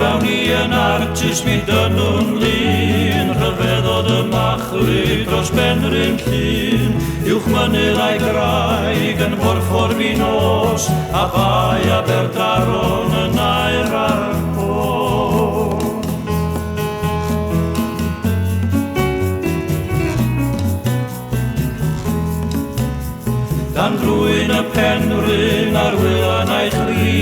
Bawn ni yn artist mi dyn nhw'n lun, rhyfeddod y machlu dros Benrhyn Llŷn, uwch mynydd a'i graig yn borffor fi nos, a bai Aberdaron yn air ar bôn. Dan drwy'n y Penrhyn a'r wylan a'i chri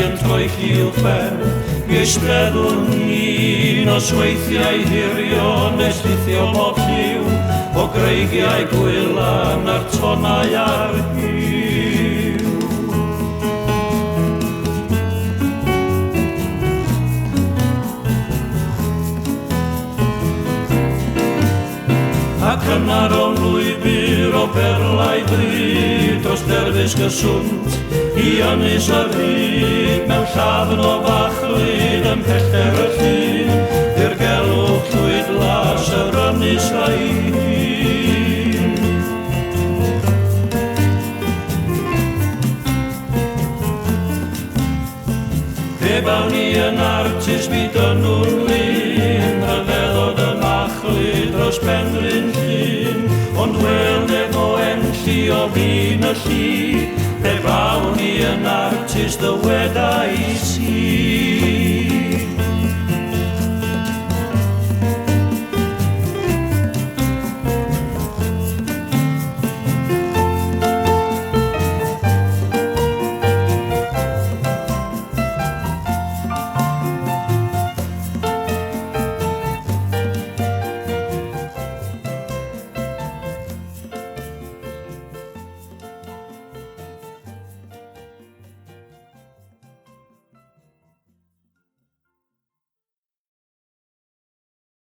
yn troi lliw fferm, mi eistreddwn un o sweithiau hirio nes lithio mob lliw o greigiau gwylan a'r tonau ar hiw. Ac yna'r o'n lwybr o berlau bryd dros derfys gyswnt i ynys y rhyd mewn lladdn o fachlyd ym pellter y llun dirgelwch llwyd las yr ynys a'i hun. Fe bawn ni yn artist mi dyn nhw'n lun, rhyfeddod y machlyd dros Benrhyn Llŷn, ond wel efo enlli o fin y llu, fe bawn ni yn artist y wedais